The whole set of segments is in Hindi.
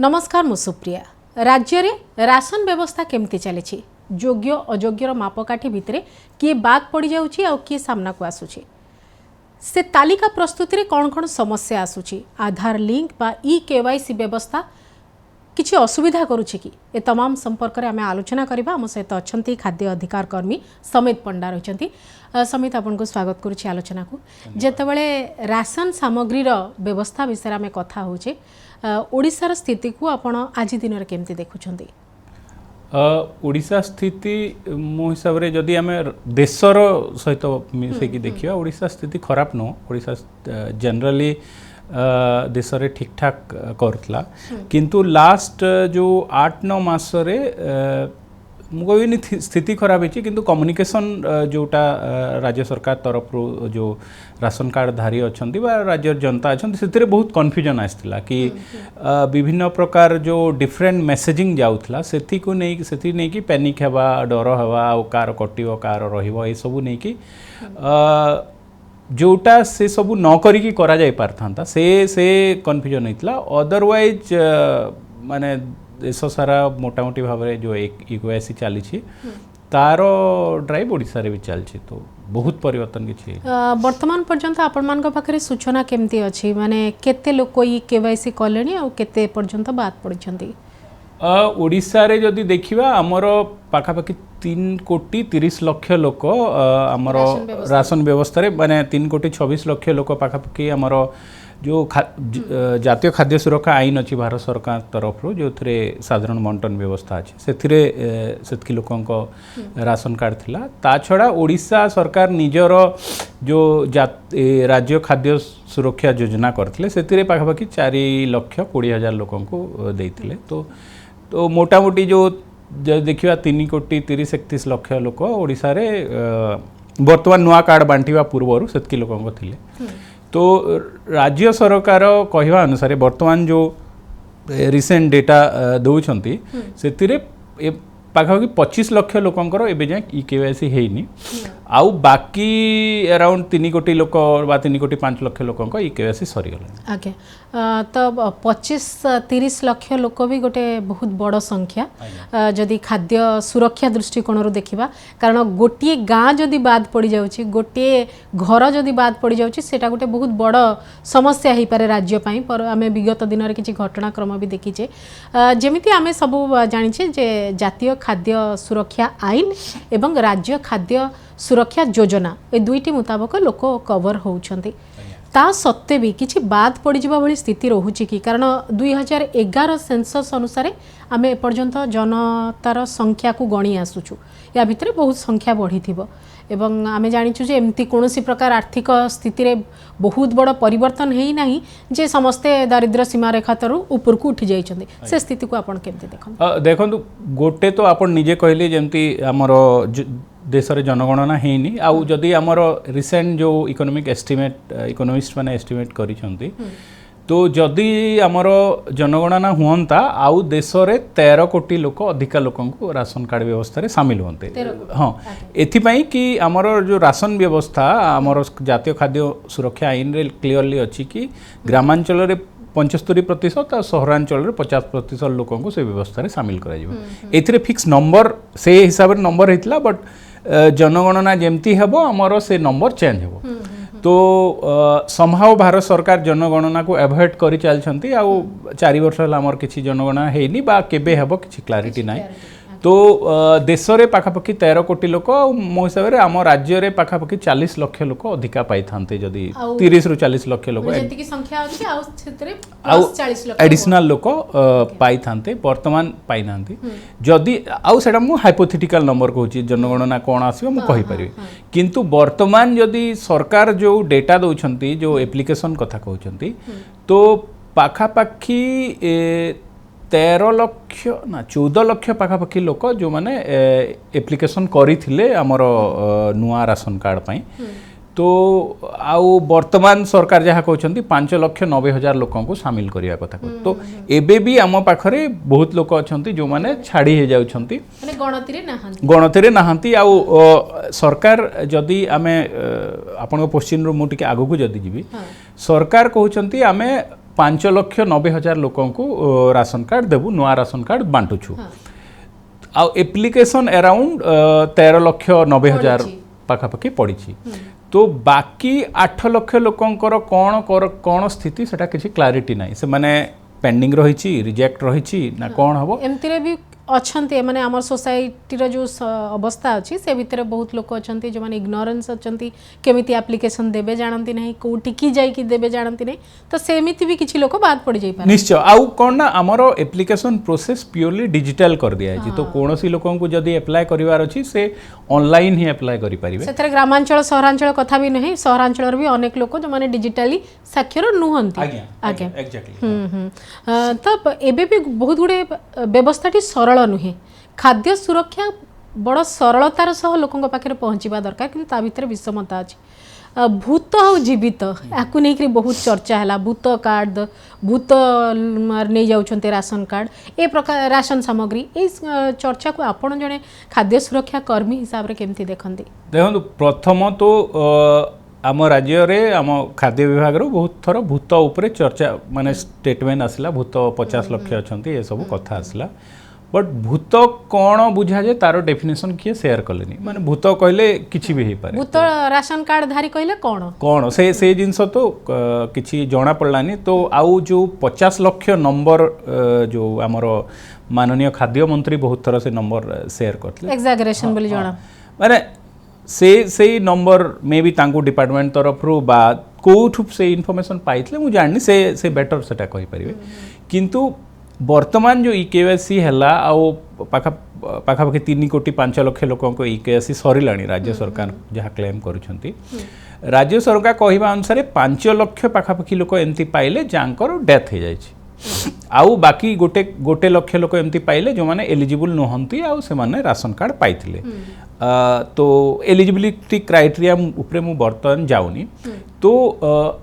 नमस्कार मु सुप्रिया। राज्य रे राशन व्यवस्था केमती चली योग्य अयोग्यर मापकाठी भितर किए बाद पड़ जाउछि आ किए सामना को आसुछि से तालिका प्रस्तुति रे कौन कौन समस्या आसुछि आधार लिंक बा ई केवाईसी व्यवस्था किछि असुविधा करुछि कि ए तमाम संपर्क रे आमे आलोचना करबा। हम सहित अछंती खाद्य अधिकार कर्मी समित पंडा रहिसंती। समित आपन को स्वागत करुछि आलोचना को। जेतेबेले राशन सामग्री रो व्यवस्था विषय आमे कथा होछे ओडिशार स्थिति को आपण आज दिन रे केमती देखुछंती? ओडिशा स्थिति मो हिसाब रे जदि आमे देशर सहित मिसे कि देखिया ओडिशा स्थिति खराब न। ओडिशा जनरली देश रे ठीक ठाक करतला किंतु लास्ट जो 8-9 मास रे मुगोनी स्थिति खराब होची किंतु कम्युनिकेशन जोटा राज्य सरकार तरफ जो राशन कार्ड धारी अछंती बा राज्य जनता अछंती सेतिरे बहुत कन्फ्यूजन आस्थिला कि विभिन्न प्रकार जो डिफरेंट मेसेजिंग जाउथला सेति को नै कि पैनिक हेबा डर हेबा ओ कार कटिवो कार रहिबो ए सब नै कि जोटा से सब न करिकी करा जाय पारथांता से कन्फ्यूजन होइतला। अदरवाइज माने देश सारा मोटामोटी भाव में जो इक्वेसी चली तार ड्राइव ओडिशा रे भी चलछि तो बहुत परिवर्तन किछि वर्तमान पर्यंत आपण मान पाखरे सूचना केमती अछि माने केते लोक ई केवाईसी कलेनी आ केते पर्यंत बात पड़छंती? ओडिशा रे जदि देखिबा हमर पाखापाखि 3,30 लाख लोक हमर राशन व्यवस्था रे माने 3,26 लाख लोक पाखापाखि हमर जो जातीय खाद्य सुरक्षा आईन अच्छी भारत सरकार तरफ जो थे साधारण बंटन व्यवस्था अच्छी से लोक राशन कार्ड थिला। ता छड़ा ओडिशा सरकार निजर जो राज्य खाद्य सुरक्षा योजना करथिले सेतिरे पाखापाखि 4,20,000 लोक को देइथिले। तो मोटामोटी जो देखिबा 3,30,31 लाख लोक ओडिशा रे वर्तमान नुआ कार्ड बांटिबा पूर्वरु सेतकी लोक थिले। तो राज्य सरकार कहवा अनुसार वर्तमान जो रिसेंट डेटा दौरान से पाखापाखि 25 लाख लोकंकर एबे जाए ई केवाईसी हेनी आउ बाकी अराउंड 3 कोटी लोक बा 3,05 लाख लोकंक ई केवाईसी सरी गला। आगे तो 25-30 लाख लोक भी गोटे बहुत बड़ संख्या जदि खाद्य सुरक्षा दृष्टिकोण रो देखिबा कारण गोटे गाँ जदि बाद पड़ जाउची गोटे घर जदि बाद पड़ जाउची सेटा गोटे बहुत बड़ समस्या ही पारे राज्य पई। पर आमे विगत दिन रे किछि घटनाक्रम भी देखिचे जेमिति आमे सब जानिचे जे जातीय खाद्य सुरक्षा आईन एवं राज्य खाद्य सुरक्षा योजना ए दुईटी मुताबक लोक कवर होउछंती ता सत्ते भी किछि बाद पड़ जिबा भली स्थिति रहुछि कि कारण 2011 सेंसस अनुसार आमे एपर्यंत जनतार संख्या को गणी आसुछु या भितरे बहुत संख्या बढ़ी थिबो एवं आमे जानिछु जे एमती कोनोसी प्रकार आर्थिक स्थिति रे बहुत बड़ परिवर्तन हेई नाही जे समस्ते दारिद्र्य सीमा रेखा तरु ऊपर को उठी जाइछन्ते से स्थिति को आपण केमते देखन? देखंतु गोटे तो आपण निजे कहले जेमती हमरो देश रे जनगणना हेनी आउ जदि हमर रिसेंट जो इकोनॉमिक एस्टिमेट इकोनॉमिस्ट माने एस्टिमेट करिसंती तो जदि हमर जनगणना हुअंता आउ देश रे 13 कोटी लोक अधिका लोकन को राशन कार्ड व्यवस्था रे शामिल होंते। हां एथि पई कि हमर जो राशन व्यवस्था हमर जातीय खाद्य सुरक्षा आईन रे क्लियरली अछि कि ग्रामांचल रे 75% और सहरांचल रे 50% लोकन को से व्यवस्था रे शामिल करा जिवो। एथिरे फिक्स नंबर से हिसाब रे नंबर हेतला बट जनगणना जेमती हेबो हमर से नंबर चेंज हेबो। तो संभाव भारत सरकार जनगणना को एवॉइड करि चलछंती आ 4 वर्ष हला हमर किछि जनगणना हेनी बा केबे हेबो किछि क्लैरिटी नाही। तो देश रे पाखापाखि 13 कोटी लोक मो हिसाब रे हम राज्य रे पाखापाखि 40 लाख लोक अधिका पाई थांते जदि 30 रु 40 लाख लोक जेति की संख्या अछि आ क्षेत्र रे 40 लाख एडिशनल लोक पाई थांते वर्तमान पाई नांती जदि आ सेटा मु हाइपोथेटिकल नंबर कहूची जनगणना कोन आसीबो मु कहि परिबे किंतु वर्तमान जदि सरकार जो डेटा दउछंती जो एप्लीकेशन कथा कहउछंती तो पाखापाखि 13 लाख ना 14 लाख पाखापाखि लोक जो माने एप्लीकेशन करिथिले हमर नुआ राशन कार्ड पई। तो आउ वर्तमान सरकार जहाँ कहते 5,90,000 लोक को सामिल करने कथा तो एबे भी आम पाखरे बहुत लोक अच्छा जो मैंने छाड़ी हो जाउछंती गणति रे नहांती आउ सरकार जदि आमे आपण क्वेश्चन रो मु टिके आगु को जदि जीवी सरकार कहउछंती आमे 5,90,000 लोक राशन कार्ड देबू नुआ राशन कार्ड बांटुछु आ एप्लिकेशन अराउंड 13,90,000 पाखापाखि पड़ी तो बाकी 8 लाख लोकंकर कौन स्थिति सेटा किसी क्लारिटी नाही से माने पेंडिंग रही रिजेक्ट रही ना कौन हम एमती भी अच्छे माने आम सोसाइटी जो अवस्था अच्छी से भितर बहुत लोक अच्छा जो मैंने इग्नोरेंस अच्छा केमी एप्लिकेशन देवे जानती ना कौटिकी जाइए देवे जानती नहीं तो सेमिति भी किसी लोक बाद पड़ जाए निश्चय आउ कौन ना आमर एप्लिकेशन प्रोसेस प्योरली डिजिटल कर दिया है तो कौन सी लोक जदि एप्लाय करिवार अछि से ऑनलाइन ही एप्लाय करि परिबे सेतरे ग्रामांचल सहरांचल कथा भी नहीं सहरांचल भी अनेक लोक जो माने डिजिटली साक्षर नुहंती आज्ञा एग्जैक्टली तब एबे भी बहुत गुडे व्यवस्थाटी सरल नुहे खाद्य सुरक्षा बड़ सरलतार सह लोकों पाखे पहुँचवा दरकार कि भितर विषमता अच्छी भूत और जीवित आपको नहीं बहुत चर्चा है भूत कार्ड भूत नहीं जाऊँच राशन कार्ड ए प्रकार राशन सामग्री ये चर्चा को आपड़ जड़े खाद्य सुरक्षा कर्मी हिसाब से केमती देखते देखो प्रथम तो आम राज्य रे आम खाद्य विभाग बहुत थर भूत उपरे चर्चा माने स्टेटमेंट आसला भूत 50 लाख अच्छा ये सब कथा आसला बट भूत कौन बुझा जाए तार डेफिनेशन किए शेयर कले माने भूत कहले किछि भी हो पारे भूत राशन कार्ड धारी कहले कौन से जिनस तो किछि जणा पड़लानी तो आउ जो 50 लाख नंबर जो आमर माननीय खाद्य मंत्री बहुत थर से नंबर शेयर करते एक्सागरेशन बोली जणा माने से नंबर मे भी तांको डिपार्टमेंट तरफ रो बा कोठु से इन्फॉर्मेशन पाइतले मु जाननी से बेटर सेटा कहि परिबे किंतु वर्तमान जो इकेवाईसी हैला आउ पाखापाखि 3 कोटी 5 लाख लोक इकेवाईसी सरिलाणी राज्य सरकार जहाँ क्लेम करुछंती राज्य सरकार कहवा अनुसार 5 लाख पाखापाखि लोक एमती पाइले जांकर डेथ हो जाए आउ बाकी गोटे लक्ष लोक एमती पाइले जो माने एलिजिबल नहंती आउ से माने राशन कार्ड पाइथिले तो एलिजिबिलिटी क्राइटेरिया उपरे मु बर्तन जाउनी तो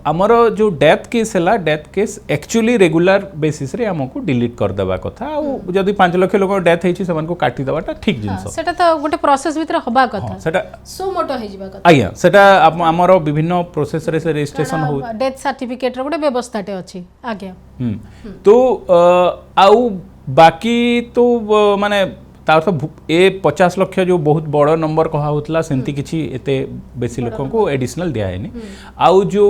आमर जो डेथ केस है death case actually regular basis रे हमको डिलीट कर देबा कथा आ जदी 5 लाख लोक डेथ हेछि से मानको काटी देबाटा ठीक जिंस सेटा तो गोटे प्रोसेस भीतर होबा कथा सेटा सो मोटो हे जिबा कथा आया सेटा आमर विभिन्न प्रोसेस रे से रजिस्ट्रेशन हो डेथ सर्टिफिकेट रो गोटे व्यवस्थाटे अछि आज्ञा तो आउ बाकी तो माने तार तो ए 50 लाख जो बहुत बड़ नंबर कहा होतला सेंती किछि एते बेसी लोक को एडिशनल दिया है आउ जो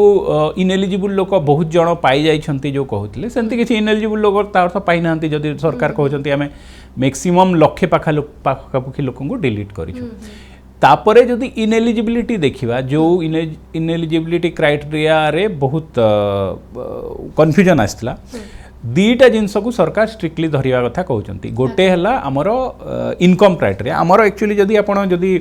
इनएलिजिबल लोक बहुत जण पाई जाई छंती जो कहउतले सेंती किछि इनएलिजिबल लोक तार तो पाई नांती जदी सरकार कहउछंती हमें मैक्सिमम लक्षे पाखापाखि लोक को डिलीट करिछु तापरे जदि इनएलिजिबिलिटी देखिबा जो इनएलिजिबिलिटी क्राइटेरिया रे बहुत कन्फ्यूजन आसला दीटा जिनस को सरकार स्ट्रिक्टली धरिया कथा कहउचंती गोटे हला हमर इनकम क्राइटेरिया हमर एक्चुअली जदि आपण जदि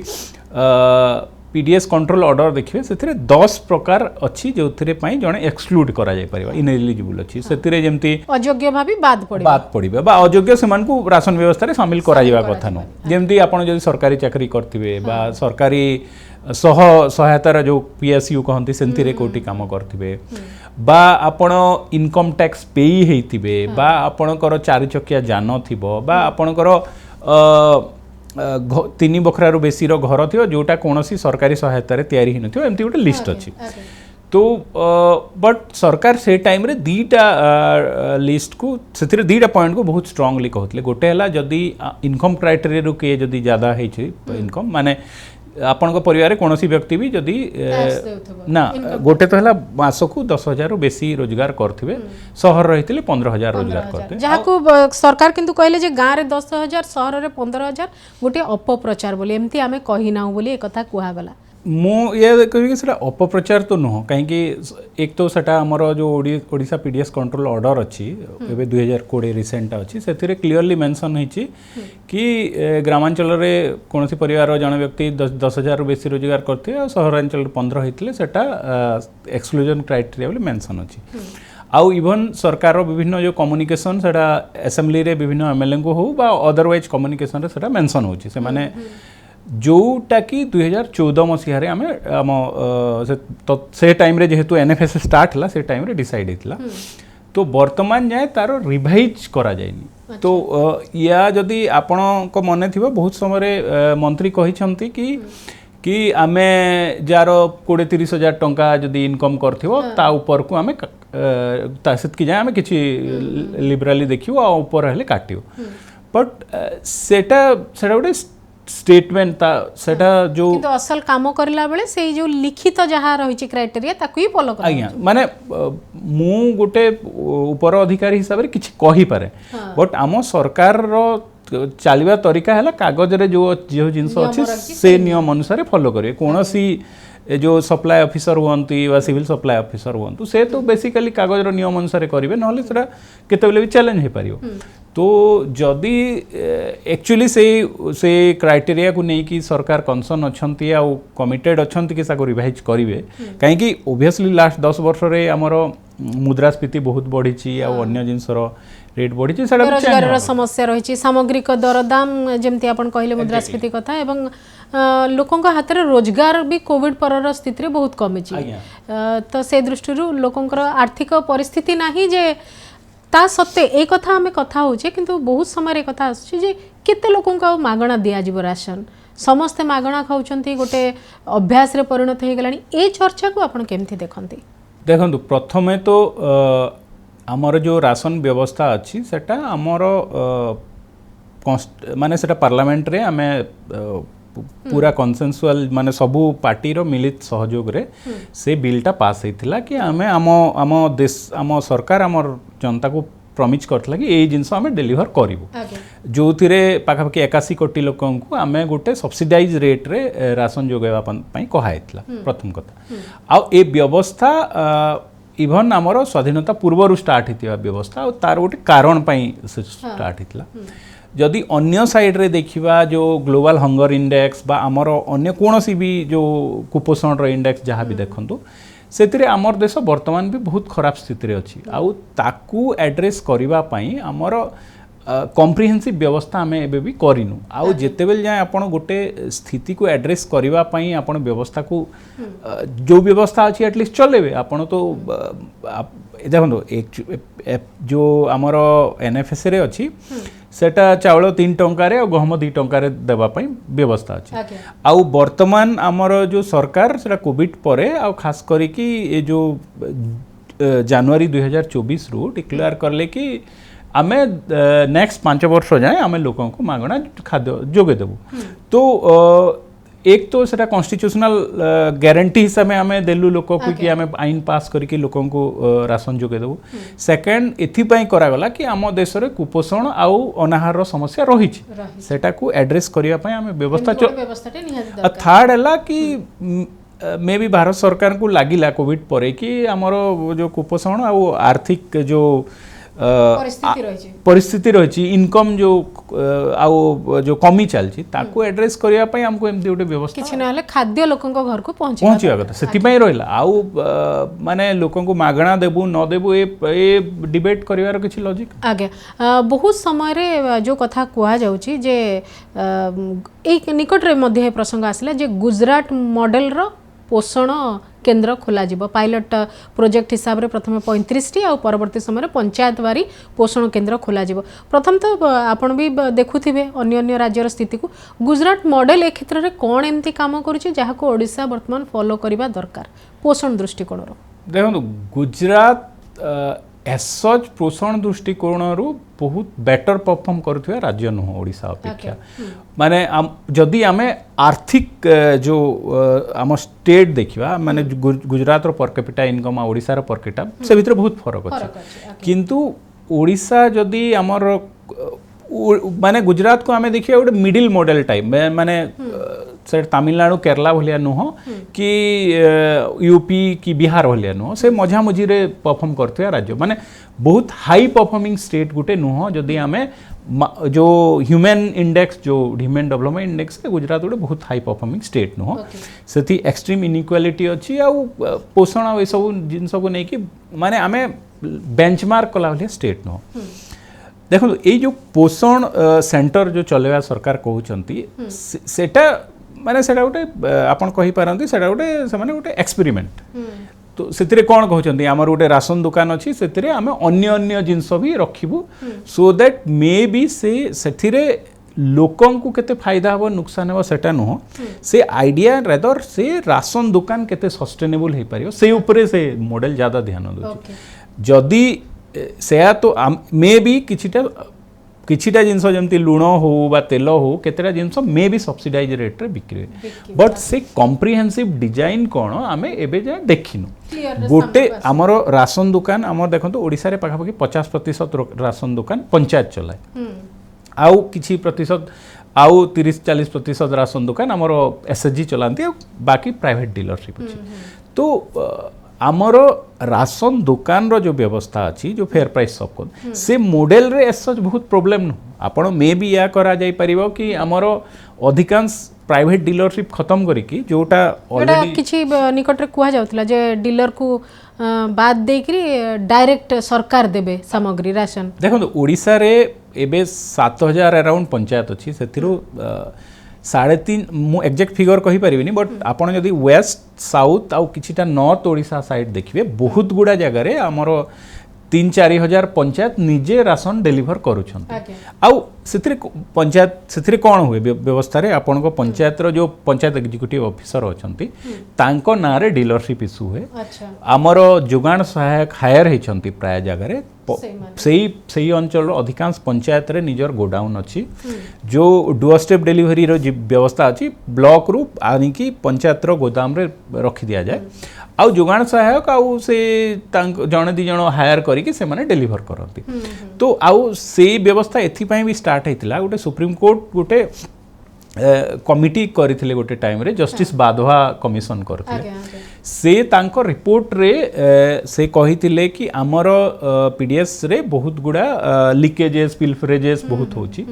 पीडीएस कंट्रोल ऑर्डर देखिए से 10 प्रकार अच्छी जो पई जणे एक्सक्लूड करा जाय परिबा इनएलिजिबल अच्छी से जेमती अयोग्य भाबी बाद पड़िबा बा अयोग्य से मान को राशन व्यवस्था रे शामिल करा जाय कथा न जेमती आपण जदि सरकारी चाकरी करथिबे बा सरकारी सहायतार जो पीएसयू कहती से कोटी काम करथिबे बा आपण इनकम टैक्स पेई हेइथिबे बा आपणकर 4 चकिया जान थिबो बा आपणकर 3 बखरारु बेसी रो घर थियो जोटा कोनोसी सरकारी सहायता रे तयारी हिन थियो एमती गोटे लिस्ट अछि तो बट सरकार से टाइम रे दीटा लिस्ट को से दीटा पॉइंट को बहुत स्ट्रांगली कहतले गोटे हला जदी इनकम क्राइटेरिया रो के जदी ज्यादा है इनकम माने आपण परिवार कौन व्यक्ति भी जदि ना गोटे तो है मास को 10,000 बेसी रोजगार करथिबे शहर रही 15,000 रोजगार करते जहाँ को सरकार किंतु कहले जे गाँव रे 10,000 शहर रे 15,000 गोटे अपप्रचार बोली एमती आमे कही ना बोली एक कथा कुहा गला मु ये कहि कि सेटा अपप्रचार तो नुह कहीं एक तो सेटा हमर जो ओडिशा पीडीएस कंट्रोल ऑर्डर अच्छी एबे 2020 रिसेंट अच्छी से क्लियरली मेंशन होइछि कि ग्रामांचल रे कोनोसी परिवार जन व्यक्ति 10,000 बेसी रोजगार करथे और सहरांचल 15 हेतले सेटा एक्सक्लूजन क्राइटेरिया बोली मेंशन अछि आउ इवन सरकार विभिन्न जो कम्युनिकेशन सेटा असेंबली रे विभिन्न एमएलए को हो बा अदरवाइज कम्युनिकेशन रे सेटा मेंशन होछि से माने जोटा कि 2014 मसीह आम से टाइम रे जेहेतु एनएफएस स्टार्ट है से टाइम रे डिसाइड होता तो वर्तमान जाए तार रिवाइज करा जायनी तो या जदि आपण को मन थी बहुत समय मंत्री कही कि आमे जार 20-30 हजार टंका जदि इनकम करथिबो ता ऊपर को आमे ସେତିକି ଯାଏ ଆମେ କିଛି ଲିବରାଲି ଦେଖିବୁ ଆଉ ଉପରେ ହେଲେ କାଟିବୁ ବଟ୍ ସେଟା ଗୋଟେ स्टेटमेंट सेटा जो किंतु असल काम करला बेले से जो लिखित जहाँ रही क्राइटेरिया ताकू ही फॉलो कर आज्ञा माने मु गोटे ऊपर अधिकारी हिसाब रे किछि कहि पारे बट आम सरकार रो चलवा तरीका है कागज रे जो जिनस अच्छे से नियम अनुसार फॉलो करेंगे कौन सी जो सप्लाई ऑफिसर हुंती वा सिविल सप्लाई ऑफिसर हुंतु से तो बेसिकली कागज रो नियम अनुसार करेंगे ना सेटा केतेबेले भी चैलेंज हो पारियो तो जदि एक्चुअली से क्राइटेरिया को नहीं कि सरकार कंसर्न अच्छी आ कमिटेड अच्छा कि रिवाइज करेंगे कहीं ओबियसली लास्ट 10 वर्ष रे आमर मुद्रास्फीति बहुत बढ़ी अन्य जिनसर रेट बढ़ी बेरोजगार समस्या रही सामग्रिक दरदाम जमती आपन कहले मुद्रास्फीति कथा एवं लोकों हाथ में रोजगार भी कोविड पर स्थिति बहुत कमी तो से दृष्टि लोकों आर्थिक परिस्थिति नहीं जे ता सत्ते एक कथा आम कथा होचे किंतु बहुत समय एक कथा आसुची जे केते लोकों को मागणा दिया जीव राशन समस्ते मागणा खाउचंती गोटे अभ्यास रे परिणत हो गलानी ए चर्चा को आपण केमथि देखंती देखंतु प्रथमे तो आमर जो राशन व्यवस्था अच्छी सेटा आमर माने सेटा पार्लियामेंट रे आमे पूरा कनसेंसुअल माने सबू पार्टी रो मिलित सहयोग रे से बिलटा पास होइथिला कि आमे आम देश आम सरकार आम जनता को प्रमिज करथिला कि एई जिंस आमे डिलीवर करिवु जो थिरे पाखापाखि 81 कोटी लोकन को आमे गोटे सब्सिडाइज रेट रे राशन जोगेवा पई कहाइथिला प्रथम कथा आ ए व्यवस्था इवन आमर स्वाधीनता पूर्व स्टार्ट होता व्यवस्था और तार गोटे कारण स्टार्ट होता जदि अन्य साइड रे देखिबा जो ग्लोबल हंगर इंडेक्स बा आमर अन्य कोनोसी भी जो कुपोषण रो इंडेक्स जहाँ भी देखंतु सेतिरे आमर देश वर्तमान भी बहुत खराब स्थिति रे अछि आउ ताकू एड्रेस करिबा पई आमर कम्प्रिहेन्सिव व्यवस्था आम एबे भी करिनु आउ जेतेबेल जाए आपण गोटे स्थिति को एड्रेस करिबा पई आपण व्यवस्था को जो व्यवस्था अछि एटलिस्ट चलेबे आपण तो देखो जो आमर एनएफएस रे अछि सेटा चावल 3 टंका रे और गहम 2 टंका रे देबा पई व्यवस्था अछि आउ वर्तमान आमर जो सरकार सेटा कोविड परे आउ खास करी कि ए जो जनवरी 2024 रु डिक्लेयर करले कि आमे नेक्स्ट 5 वर्ष जाए आमे लोगों को मागणा खाद्य जोगे देबू तो एक तो सेटा कॉन्स्टिट्यूशनल गारंटी हिसाब में आमे देलु लोक को कि आमे आईन पास करके लोगों को राशन जोगे देबू सेकंड एथि पई करा गला कि आम देश रे कुपोषण आउ अनाहार रो समस्या रही सेटा को एड्रेस करिया पई आमे व्यवस्था थर्ड हला कि मे भी भारत सरकार को लागिला कोविड परे कि आमर जो कुपोषण आउ आर्थिक जो परिस्थिति रही इनकम जो आउ जो कमी चलती ताको एड्रेस करिया पई हमको एमती गोटे व्यवस्था किछि नहले खाद्य लोकन को घर को पहुंचिया कथा सेति पई रहिला आउ माने लोकन को मागणा देबू न देबू ए डिबेट करिवार किछि लॉजिक आगे बहुत समय रे जो कथा कुआ जाउची जे एक निकट रे मध्य प्रसंग आसिला जे गुजरात मॉडल रो पोषण केन्द्र खोल पायलट प्रोजेक्ट हिसाब से प्रथम 35टी आ परवर्ती समय पंचायत वारी पोषण केन्द्र खोल प्रथम तो आपण भी देखुथिबे अन्य राज्यर स्थिति को गुजरात मॉडल ए क्षेत्र में कौन एमती काम करुछि जहाको ओडिशा वर्तमान फॉलो करबा दरकार पोषण दृष्टिकोण रो देखो गुजरात एसच पोषण दृष्टिकोण रु बहुत बेटर परफॉर्म करुवा राज्य नुह ओडिशा अपेक्षा माने जदि आमे आर्थिक जो आम स्टेट देखिबा माने गुजरात रो पर कैपिटा इनकम आ ओडिशा रो पर कैपिटा से भीतर बहुत फरक अछि किंतु ओडिशा जदि आमर माने गुजरात को आमे देखिया गोटे मिडिल मॉडल टाइप माने से तमिलनाडु केरला भलिया नुह कि यूपी कि बिहार भलिया नुह से मझा मझी रे परफॉर्म करथिया राज्य माने बहुत हाई परफॉर्मिंग स्टेट गुटे नुह जदि आमे जो ह्यूमन इंडेक्स जो ह्यूमन डेवलपमेंट इंडेक्स गुजरात गोटे बहुत हाई परफॉर्मिंग स्टेट नुह सेति एक्सट्रीम इनइक्वालिटी अछि आ पोषण आ ए सब जिंस को नै कि माने आमे बेंचमार्क कला भलिया स्टेट नुह देखो ये जो पोषण सेंटर जो चलेवा सरकार कहउचंती सेटा माने सेटा गोटे आपण कहि पारंती सेटा गोटे से माने गोटे एक्सपेरिमेंट तो सेतिरे कोन कहउचंती हमर गोटे राशन दुकान अछि सेतिरे हमें अन्य जिंस भी रखिबू सो दैट मे बी से सेतिरे लोकन को केते फायदा हो नुकसान हो सेटा नुह से आइडिया रेदर से राशन दुकान केते सस्टेनेबल हे परियो से ऊपर से मॉडल ज्यादा ध्यान दउछि जदि सेया तो मे भी किछिटा जिनस जमती लुण हो बा तेल हो केतेटा जिनस मे भी सब्सिडाइज रेट रे बिक्री बट से कॉम्प्रिहेंसिव डिजाइन कोन आमे एबे जा देखिनु गोटे हमर राशन दुकान हमर देखंतु ओडिसा रे पाखापाखि 50% राशन दुकान पंचायत चलाए आउ किछि प्रतिशत आउ 30-40% राशन दुकान हमर एसएचजी चलांती बाकी प्राइवेट डीलरशिप अछि तो आमर राशन दुकान रो जो व्यवस्था अच्छी जो फेयर प्राइस सब से मॉडल रे सच बहुत प्रॉब्लम न आपण मे भी या करा जाई परिबो कि आमर अधिकांश प्राइवेट डीलरशिप खत्म करी कि जोटा ऑलरेडी किछि निकट रे कुहा जाउतला जे डीलर को बाद देकरी डायरेक्ट सरकार देबे सामग्री राशन देखो ओडिसा रे एबे 7000 अराउंड पंचायत अच्छी सेथिरु 3.5 मु एक्जेक्ट फिगर कहि परिबिनी बट आपण जदि वेस्ट साउथ आउ किछिटा नॉर्थ ओडिसा साइड देखिबे बहुत गुडा जगह रे हमरो 3-4 हजार पंचायत निजे राशन डिलीवर करूछन आउ सेथिरे पंचायत सेथिरे कोन हुए व्यवस्था रे आपण को पंचायत रो जो पंचायत एग्जीक्यूटिव ऑफिसर अछंती तांको ना रे डीलरशिप इशू हुए हमरो जुगान सहायक हायर हेछंती प्राय जगह रे सही अंचल अधिकांश पंचायत रे निजर गोडाउन अच्छी जो डुअर स्टेप डिलीवरी रो व्यवस्था अच्छी ब्लॉक रु आनिकी पंचायत रो गोदाम रे रखी दिया जाए आउ जुगान सहायक आउ से जने दी जण हायर करिके से माने डिलीवर करती तो आउ से व्यवस्था एथि पई भी स्टार्ट हेतिला गोटे सुप्रीम कोर्ट गोटे कमिटी करथिले गोटे टाइम रे जस्टिस बाधवा कमिशन करथिले से तांको रिपोर्ट रे से कहिथिले कि हमर पीडीएस रे बहुत गुडा लीकेजेस पिल्फरेजेस बहुत होची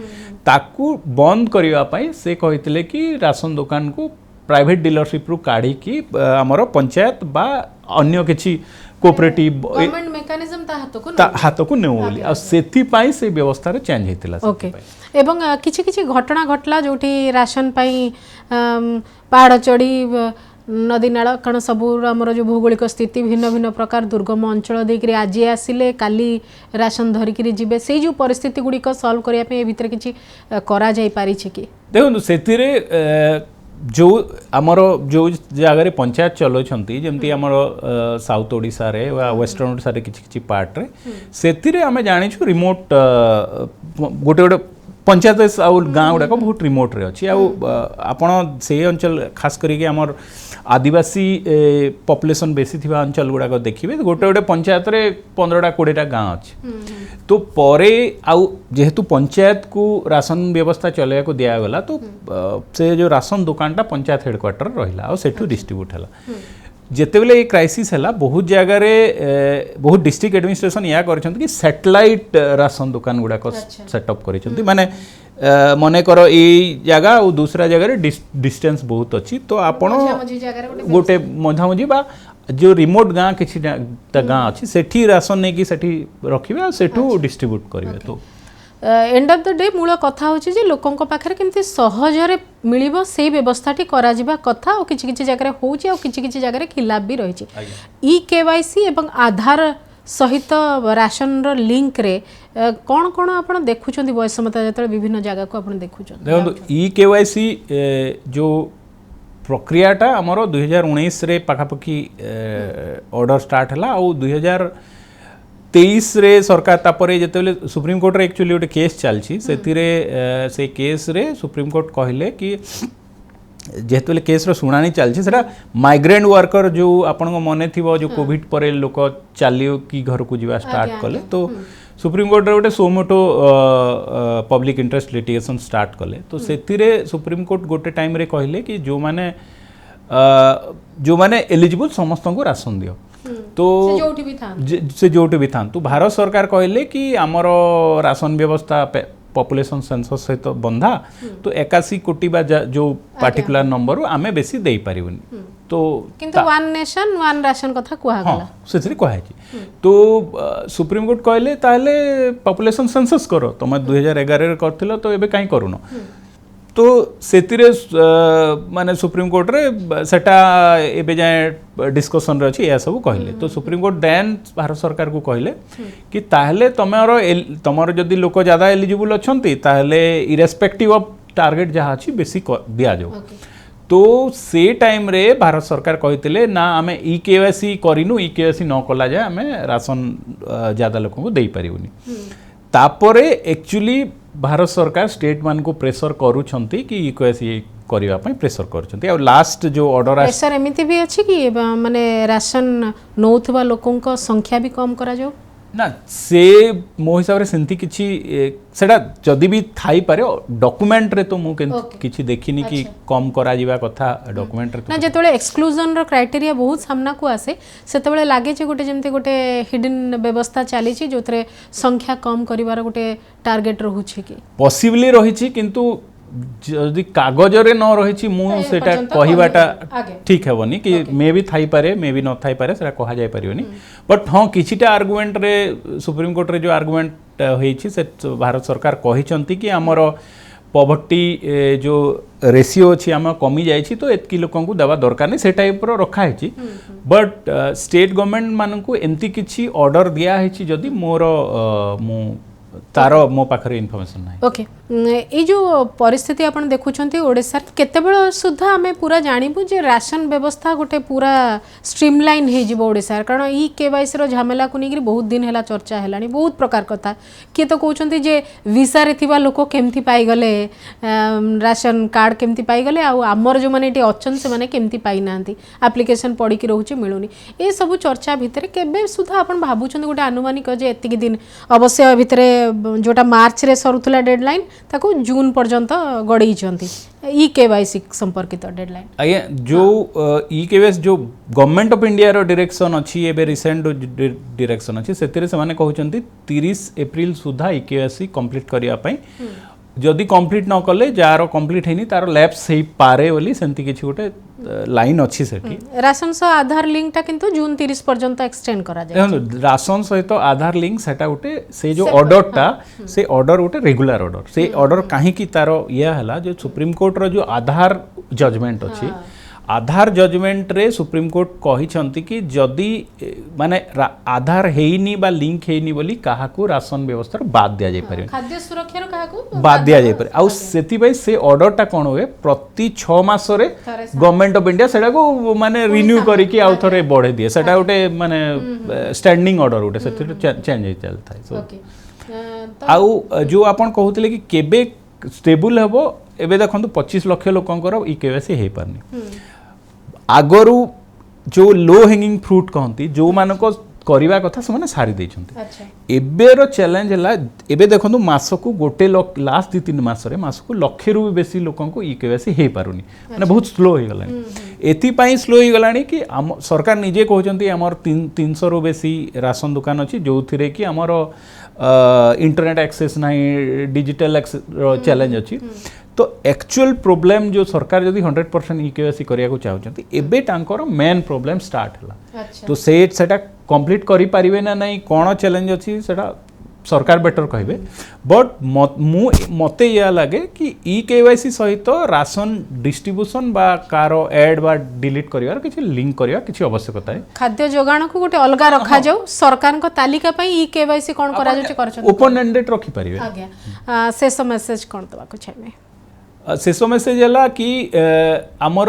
ताकू बंद करिवा पई से कहिथिले कि राशन दुकान को प्राइवेट डीलरशिप रु काढी कि हमर पंचायत बा अन्य किछि कोऑपरेटिव गवर्नमेंट मेकानिज्म हाथ को नेउ बोली आ सेथि पई से व्यवस्था रे चेंज हेतिला ओके एवं किछि किछि घटना घटला जोठी राशन पई पहाड़ चढ़ी नदी नाला कारण सब आमर जो भौगोलिक स्थिति भिन्न भिन्न प्रकार दुर्गम अंचल देकरी आज आसिले काली राशन धरिकी जीवे से जो परिस्थिति गुड़िक सल्व करने भितर किछि करा जाई पारि छै कि देखो सेथिरे जो आमर जो जगह रे पंचायत चलोछंती जेमती आमर साउथ ओडिसा रे वा वेस्टर्न ओडिसा रे किछि किछि पार्ट रे सेथिरे हमें जानिछु रिमोट गोटे गोटे पंचायत आउ गाँव गुड़ाक बहुत रिमोट रे अच्छी आपण से अंचल खास करके आमर आदिवासी पॉपुलेशन बेसी थिबा अंचल गुड़ाक देखिए गोटे गोटे पंचायत रे 15-20 गाँव अच्छी तो परे आउ जेहेतु पंचायत को राशन व्यवस्था चलैया को दिया गला तो से जो राशन दुकानटा पंचायत हेडक्वार्टर रहिला और सेठू डिस्ट्रीब्यूट हला जेतेबेले ये क्राइसिस है बहुत जगह रे बहुत डिस्ट्रिक्ट एडमिनिस्ट्रेशन या करछंत कि सैटेलाइट राशन दुकान गुडा को सेटअप करछंत माने मने करो ए जगह और दूसरा जगह रे डिस्टेंस बहुत अच्छी तो आपण गोटे मझामझी बा जो रिमोट गाँ किछि गाँ अच्छी सेठी राशन नहीं कि सेठी रखिबे और सेठू डिस्ट्रीब्यूट करिवे तो एंड ऑफ द डे मूल कथा होची जे लोकंक पाखरे केमती सहजरे मिलिबो से व्यवस्थाटी करा जिबा कथा और किछि किछि जगह होची और किछि किछि जगह खिलाफ भी रहिछि ई केवाईसी एवं आधार सहित राशन रो लिंक रे कोन कोन आपण देखुछंती वयसमता जतले विभिन्न जगह को आपण देखुछंती देखो ई केवाईसी जो प्रक्रियाटा हमरो 2019 रे पाखापाखी ऑर्डर स्टार्ट हला और 2023 रे सरकार तापरे जेतेले सुप्रीम कोर्ट रे एक्चुअली गोटे केस चलछि सेतिरे से केस रे सुप्रीम कोर्ट कहले कि जेतेले केस रो सुनानी चलछि सेटा माइग्रेंट वर्कर जो आपन को मने थिबो जो कोविड परे लोक चालियो की घर को जीवा स्टार्ट कले तो सुप्रीम कोर्ट रे गोटे suo motu public interest litigation start कले तो सेतिरे सुप्रीम कोर्ट गोटे टाइम रे कहले कि जो माने एलिजिबल समस्त को राशन दियो तो से जोटी भी था तो भारत सरकार कहले कि आमर राशन व्यवस्था पॉपुलेशन सेंसस सहित बंधा तो 81 कोटी बा जो पार्टिकुलर नंबर आमे बेसी देई परिबनी तो किंतु वन नेशन वन राशन कथा कुहा गला सेथि कहै छी तो सुप्रीम कोर्ट कहले ताले पॉपुलेशन सेंसस करो तुम 2011 रे करथिलो तो एबे काई करूनो तो सेतिरे माने सुप्रीम कोर्ट रे सेटा एबे जाय डिस्कशन रे अछि या सब कहले तो सुप्रीम कोर्ट देन भारत सरकार को कहले कि ताहले तमरो जदी लोक ज्यादा एलिजिबल अछंती ताहले इरेस्पेक्टिव ऑफ टारगेट जहा अछि बेसी दिया जाओ तो से टाइम रे भारत सरकार कहते ना आम केवाईसी करूँ केवाईसी न कला जाए आम राशन ज्यादा लोक को दे पारूनी तापरे एक्चुअली भारत सरकार स्टेट मान को प्रेशर करूछंती कि केवाईसी करबा पई प्रेशर करूछंती आ लास्ट जो ऑर्डर प्रेशर एमिति भी अछि कि माने राशन नौथबा लोकों को संख्या भी कम करा जाओ ना से मो हिसाब रे सेंती किछि सेडा जदी भी थाई पारे डॉक्यूमेंट रे तो मु किछि देखिनी कि कम करा जीवा कथा डॉक्यूमेंट रे ना जेतोले एक्सक्लूजन रो क्राइटेरिया बहुत सामना को आसे सेतबेले लागे जे गोटे जेमते गोटे हिडन व्यवस्था चाली छि जोतरे संख्या कम करिवार गोटे टार्गेट रहू छि कि पॉसिबली रही छि किंतु जदि कागज रे न रही मु सेटा कहिबाटा ठीक हेबनी कि मे भी थाई पारे मे भी न थाई पारे सेटा कहा जाय परियोनी बट हां किछिटा आर्गुमेंट रे सुप्रीम कोर्ट रे जो आर्गुमेंट होईछि से भारत सरकार कहिसंती कि हमर पॉवर्टी जो रेशियो अछि हम कमी जायछि तो एतकी लोकन को देवा दरकार नै से टाइप रो रखा हैछि बट स्टेट गवर्नमेंट मान को एंती किछि ऑर्डर दिया हैछि जदि मोर मु तारो मो पाखरे इन्फॉर्मेशन नाही ओके ए जो परिस्थिति आपण देखुछंती ओडिसा केतेबेल सुद्धा आमे पूरा जानिबु जे राशन व्यवस्था गोटे पूरा स्ट्रीमलाइन हे जिवो ओडिसा कारण ई केवाईसी रो झमेला को निगरी बहुत दिन हैला चर्चा हैलानी बहुत प्रकार कथा के तो कहउछंती जे वीसा रे थिबा लोको केमथि पाई गले राशन कार्ड केमथि पाई गले आ हमर जो माने एटी अछन से माने केमथि पाई नांती एप्लीकेशन पड़ी कि रहउची मिलुनी ए सब चर्चा भितरे केबे सुद्धा आपण भाबुछंती गोटे अनुमानिक जे एतिकी दिन अवश्य भितरे जोटा मार्च रे सरुथला डेडलाइन ताको जून पर्यंत गड़ई चंती ई केवाईसी संपर्कित डेडलाइन आगे जो ई केवाईसी जो गवर्नमेंट ऑफ इंडिया रो डायरेक्शन अछि एबे रिसेंट डायरेक्शन अछि सेतिरे से माने कहउचंती 30 अप्रैल सुधा ई केवाईसी कंप्लीट करिया पई जदि कंप्लीट न कले जार कंप्लीट हेनी तार लैप्स हे पारे बोली सेंती किछि गोटे लाइन अछि सेठी राशन सह आधार लिंक टा किंतु जून 30 पर्यंत एक्सटेंड करा जाय राशन सहित आधार लिंक सेटा गोटे से जो ऑर्डर टा से ऑर्डर गोटे रेगुलर ऑर्डर से ऑर्डर काहे की तार या हला जो सुप्रीम कोर्ट रो जो आधार जजमेंट अछि आधार जजमेंट रे सुप्रीम कोर्ट कहिसंती कि जदि माने आधार हेइनी बा लिंक हेइनी बोली काहाकू राशन व्यवस्था बाद दिया जाय पारे खाद्य सुरक्षा रो काहाकू बाद दिया जाय पारे आ सेति भाई से ऑर्डर टा कोन होए प्रति 6 मास रे गवर्नमेंट ऑफ इंडिया सेटा को माने रिन्यू करी कि आउ थरे बढ़े दिए सेटा गोटे माने स्टैंडिंग ऑर्डर गोटे सेति चेंज हे चलता है ओके आउ जो आपण कहउतले कि केबे स्टेबल हेबो एबे देखंतु 25 लाख लोकंकर ई केवाईसी हे पारनी आगरू जो लो हैंगिंग फ्रूट कहती जो मान को करवा कथा से सारी देछंती एबेर चैलेंज है एबे देखंतु मासकू गोटे लास्ट 2-3 मास रे मासकू लक्षे रु बेसी लोकन को ई केवाईसी हे पारुनी माने बहुत स्लो हो गलानी एथि पई स्लो हो गलानी कि सरकार निजे कहउचंती हमर 300 रु बेसी राशन दुकान अछि जो थिरे कि हमर इंटरनेट एक्सेस नाही डिजिटल एक्सेस चैलेंज अछि तो एक्चुअल प्रॉब्लम जो सरकार जदि 100% ई केवाईसी करिया को चाहउचंती एबे टांकर मेन प्रॉब्लम स्टार्ट हला तो सेटा कंप्लीट करि परिबे ना नहीं कोन चैलेंज अछि सेटा सरकार बेटर कहबे बट मते या लगे कि ई केवाईसी सहित राशन डिस्ट्रीब्यूशन बा कारो ऐड बा डिलीट करिवार किछि लिंक करिया किछि आवश्यकता है खाद्य जोगाण को गोटे अलगा रखा जाऊ सरकार को तालिका पई ई केवाईसी कोन करा जाउची करछन ओपन एंडेड रखि परिबे आज्ञा शेष मेसेज कोन दवा को छैमे शेष मेसेज है कि आमर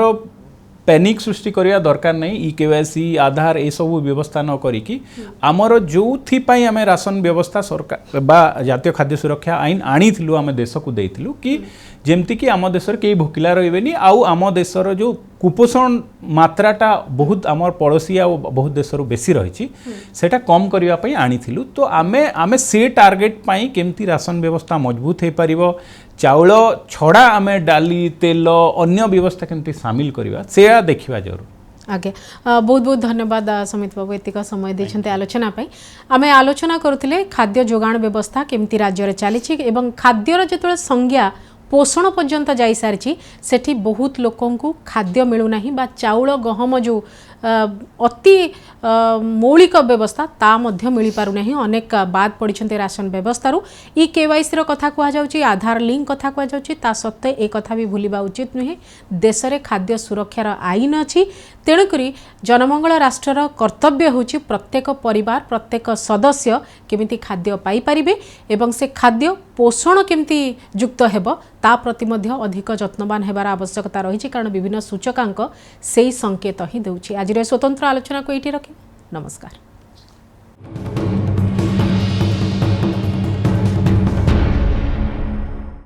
पैनिक सृष्टि करिया दरकार नहीं ई केवाईसी आधार ए सब व्यवस्था न करिकी आमर जो थी पई हमें राशन व्यवस्था सरकार बा जातीय खाद्य सुरक्षा आईन आनी थिलु हमें देश को देइथिलु कि जेमती कि आम देश के भोकिला रहिबेनी आउ आम देशर जो कुपोषण मात्राटा बहुत आमर पड़ोसी आ बहुत देशर बेसी रही सेटा कम करबा पई आनी थिलु तो आमे से टार्गेट पई केमती राशन व्यवस्था मजबूत हे परिबो चाउल छड़ा आमे डाली तेल अन्य व्यवस्था केमती शामिल करबा से देखिबा जरूर आगे बहुत बहुत धन्यवाद समित बाबू एतिक समय देछन्ते आलोचना पई आमे आलोचना करूथिले खाद्य जोगाण व्यवस्था केमती राज्य रे चालिछि एवं खाद्यर जेतोले संज्ञा पोषण पर्यंत जाई सारिछि सेठी बहुत लोकन को खाद्य मिलु नाही बा चाउल गहम जो अति मौलिक व्यवस्था ता मध्य मिली पारु नाही अनेक बाद पड़िछन्ते राशन व्यवस्था ई केवाईसी रो कथा कुआ जाउची आधार लिंक कथा कुआ जाउची ता सत्ते ए कथा भी भूलिबा उचित नुहे देश रे खाद्य सुरक्षार आईन अछि तेणु करी जनमंगल राष्ट्रर कर्तव्य होची प्रत्येक परिवार प्रत्येक सदस्य केमिति खाद्य पाई परिबे एवं से खाद्य पोषण केमिति युक्त हेबो ता प्रति मध्य अधिक जत्नवान हेबार आवश्यकता रही कारण विभिन्न सूचकांक से ही संकेत ही देउछि। आज स्वतंत्र आलोचना को ये रखें। नमस्कार।